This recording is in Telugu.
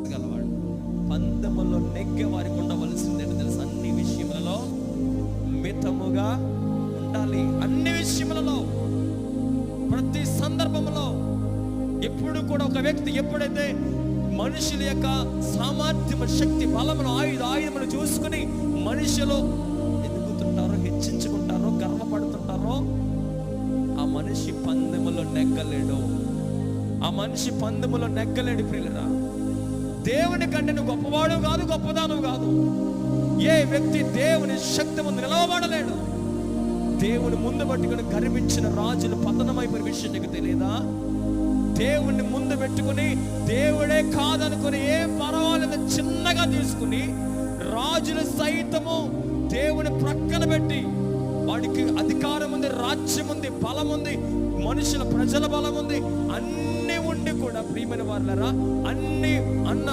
గలవాడు. పందెములో నెగ్గే వారికి ఉండవలసిందేంటి తెలుసు? అన్ని విషయములలో మితముగా ఉండాలి. అన్ని విషయములలో, ప్రతి సందర్భంలో. ఎప్పుడు కూడా ఒక వ్యక్తి ఎప్పుడైతే మనుషుల యొక్క సామర్థ్యము, శక్తి, బలమును, ఆయుధములు చూసుకుని మనుషులు ఎదుగుతుంటారో, హెచ్చించుకుంటారో, గర్వపడుతుంటారో, ఆ మనిషి పందెములో నెగ్గలేడు. ఆ మనిషి పందెములో నెగ్గలేడు ప్రియులరా. దేవుని కంటే నువ్వు గొప్పవాడు కాదు, గొప్పదానం కాదు. ఏ వ్యక్తి దేవుని శక్తి ముందు నిలవబడలేడు. దేవుని ముందు పట్టుకుని గర్వించిన రాజులు పతనమైపోయిన విషయం నీకు తెలియదా? దేవుణ్ణి ముందు పెట్టుకుని దేవుడే కాదనుకుని ఏం పర్వాలేదు చిన్నగా తీసుకుని రాజులు సైతము దేవుని ప్రక్కన పెట్టి, వాడికి అధికారం ఉంది, రాజ్యం ఉంది, బలం ఉంది, మనుషుల ప్రజల బలం ఉంది, అన్ని ఉండి కూడా ప్రియమైన వారులారా, అన్ని అన్న